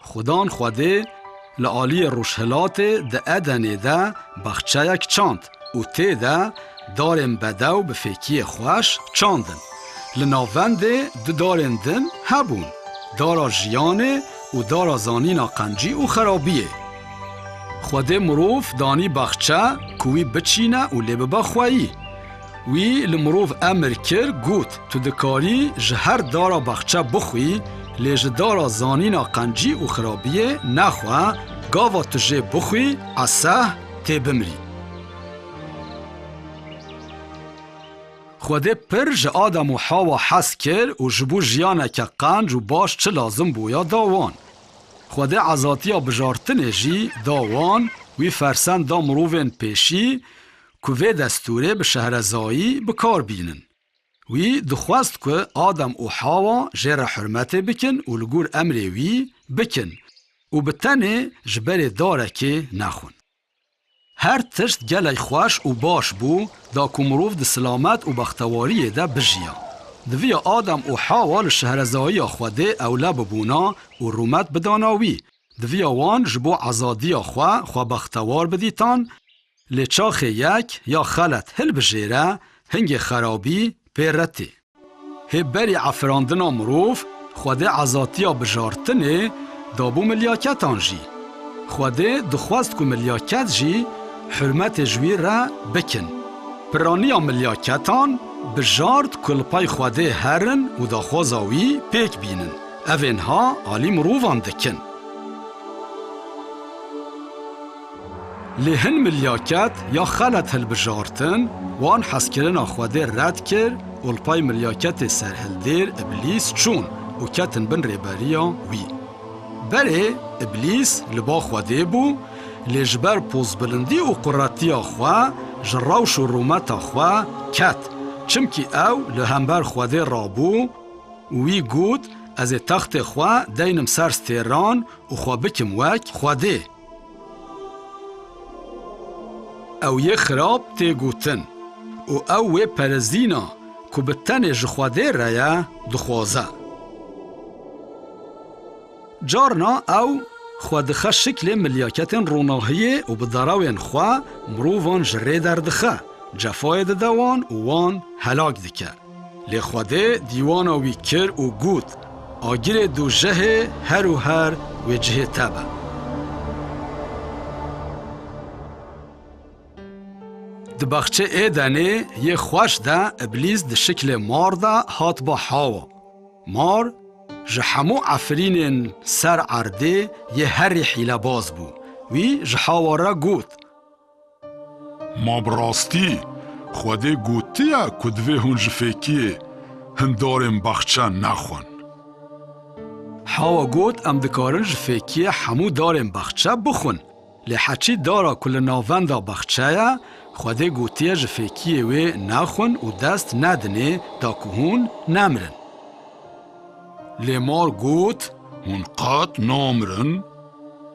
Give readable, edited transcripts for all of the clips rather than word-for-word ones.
خودان خوده لعالی روشهلات ده ادنه ده بخچه یک چاند و تی ده دارن بدو به فکی خوش چاندن. لناونده ده دارن دن هبون. دارا جیانه و دارا زانینا قنجی و خرابیه. خوده مروف دانی بخچه کوی بچینه و لببا خوایی. وی لمروف امر کر گوت تو دکاری جهر دارا بخچه بخوی لیج دارا زانینا قنجی و خرابیه نخوا گاوا تجه بخوی عصه تی بمری. خوده پر ج آدم و حاوا حس کر و جبو جیانه که قنج و باش چه لازم بویا داوان. خوده عزاتیا بجارتنه جی داوان وی فرسند دا مروفین پیشی که وی دستوره به شهرزایی بکار بینن. وی دخواست که آدم و حاوا جره حرمت بکن و لگور امری وی بکن و بتنه جبر داره که نخون. هر تشت گلی خوش و باش بو دا که مروف ده سلامت و بختواری ده بجیا. دوی آدم و حاوا لشهرزایی خوده اوله ببونا و رومت بداناوی. دوی وان جبو عزادی خوا بختوار بدیتان لچاخ یک یا خلط هل بجیره هنگ خرابی پیرتی. هبری عفراندنا مروف خوده عزاتیا بجارتنه دابو ملیاکتان جی. خوده دخواست که ملیاکت جی حرمت جوی را بکن. پرانیا ملیاکتان بجارد کلپای خوده هرن و داخوازاوی پیک بینن. اوینها آلی مروفان دکن. لهن ملیاکت یا خلط هل بجارتن وان حسکرنا خوده رد کر و الپای ملیاکت سرهلدیر ابلیس چون و کتن بن ریبریا وی. بره ابلیس لبا خوده بو لجبر پوز بلندی و قراتیا خوا جراوش و رومتا خوا کت چمکی او لهمبر خوده رابو وی گود از تخت خوا دینم سرس تیران و خوا بکم وک خوده او یه خراب تی گوتن و او پرزینا که بتن جخواده ریا دخوازه. جارنا او خوادخه شکل ملیاکتن روناهیه و بدراوین خواه مرووان جره دردخه جفای دوان و وان هلاک دکه. لی خواده دیواناوی کر و گوت آگیر دو جه هر و هر و جه تبه. د بخچه ایدنه یه خوش ده ابلیس ده شکل مار ده هات با حاوا. مار جحمو عفرین سر عرده یه هر حیله باز بو. وی جحاوا را گوت ما براستی خوده گوتیه کدوه هون جفکیه هندارم بخچه نخون. حاوا گوت ام دکارن جفکیه همو دارم بخچه بخون. لحچی دارا کل ناونده بخچه خوده گوتیه جفکیه وی نخون و دست ندنه دا که هون نمرن. لیمار گوت هون قط نامرن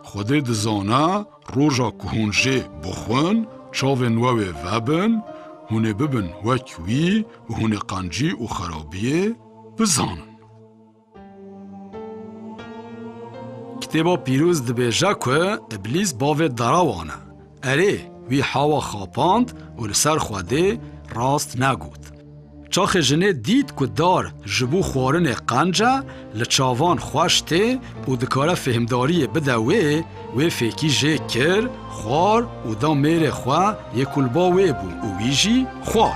خوده دزانه روژا که هون جه بخون چاوین ووی وبن هونه ببن وکوی و هونه قنجی و خرابیه بزانن. کتابا پیروز دبیجه که ابلیس باوی دراوانه. اره وی حاوا خاپاند و لسر خوده راست نگود. چاخ جنه دید که دار جبو خوارن قنجه لچاوان خوشته و دکاره فهمداری بدوه و فیکی جه کر خوار و دا میر خواه یکل باوه بو و ویجی خوار.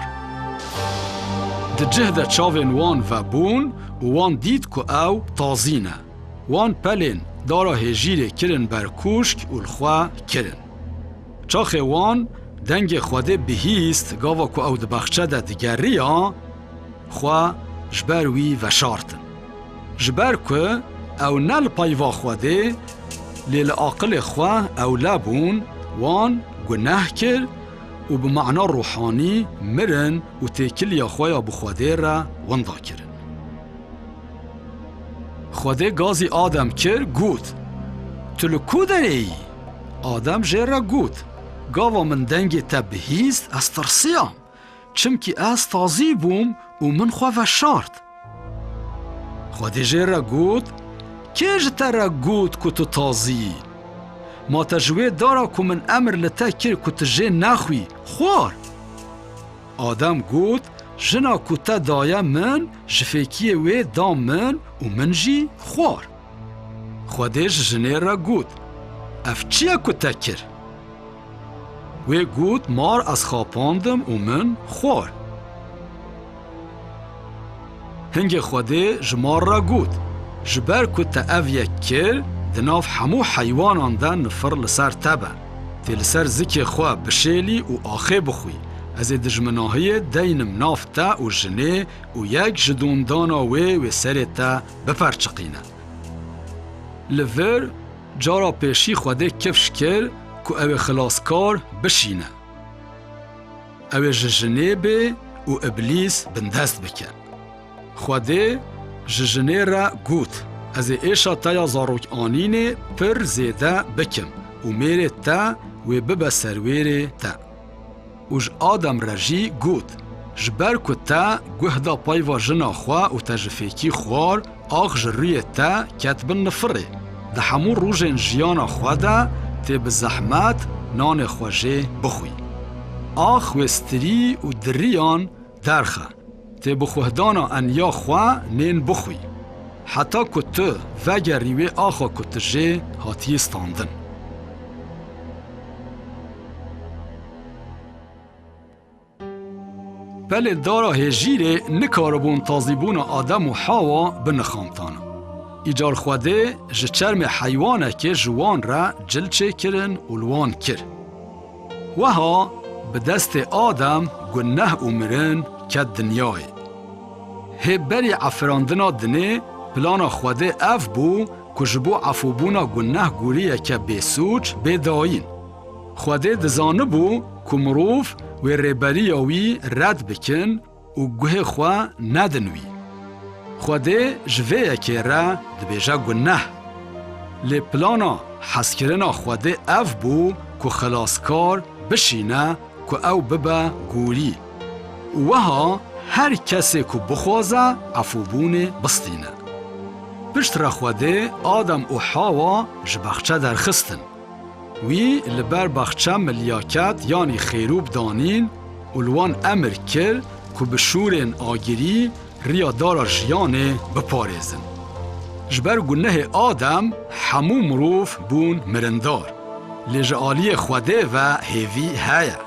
ده جه ده چاوین وان و بون و وان دید که او تازینه. وان پلین دارا هجیر کرن بر کوشک و الخواه کرن. چاخ وان دنگ خوده بهیست گاوا که او ده بخچه ده دگری ها خواه جبر وی و شارتن. جبر که او نل پایوا خوده لیل عقل خواه او لبون وان گناه کر و بمعنى روحانی مرن و تکلیا خواه بخوده را وندا کرن. خوده گازی آدم کر گود تلو کو داره ای؟ آدم جره گود گاوا من دنگ تبهیست از ترسیام چمکی از تازی بوم و من خواه و شارت. خوده جره گود کیج تر گوت که تو تازی ما تجوی دارا که من امر لتا کر که تجه نخوی خوار آدم گوت جنا که تا دایا من جفیکی وی دام من و من جی خوار خودش جنه را گوت اف چیه که تا کر وی گوت مار از خاپاندم و من خوار هنگ خوده جمار را گوت جبر که تا اف یک کر دناف همو حیوانان دا نفر لسر تبن تی لسر زکی خواه بشیلی و آخه بخوی از دجمناهی دینم ناف تا و جنه و یک جدون دانا و سر تا بپرچقینه لور جارا پیشی خوده کفش کر که او خلاصکار بشینه او جنه به و ابلیس بندست بکن خوده جنه را گوت از ایشا تایا زاروک آنینه پر زیده بکم و میره تا و ببه سرویره تا اوج آدم رجی گوت جبر که تا گوهدا پایوا جنا خواه و تجفیکی خوار آخ جروی تا کتبن نفره ده همون روژن جیانا خواه دا تی بزحمت نان خواجه بخوی آخ وستری و دریان درخه تی بخوهدانا انیا خواه نین بخوی حتی که تو وگر ریوی آخا که تجه هاتی استاندن بله دارا هجیره نکاربون تازیبون آدم و حوا بنخامتانا ایجار خوده جچرم حیوانه که جوان را جلچه کرن و لوان کر وها به دست آدم گناه امرن که دنیای هبری عفراندنا دنه پلانا خوده اف بو که جبو عفوبونا گناه گوریه که بسوچ بداین خوده دزانه بو که مروف و ریبری آوی رد بکن و گوه خواه ندنوی خوده جوه که را دبیجه گناه لی پلانا حسکرنا خوده اف بو که خلاصکار بشینه که او ببه گوری وها هر کسی که بخوازه عفوبونه بستینه پشت را خوده آدم و حوا جبخچه در خستن وی لبر بخچه ملیاکت یعنی خیروب دانین اولوان امر کر که بشورن آگیری ریا دارا جیانه بپارزن جبر گناه آدم همو مروف بون مرندار لجعالی خوده و هیوی هایه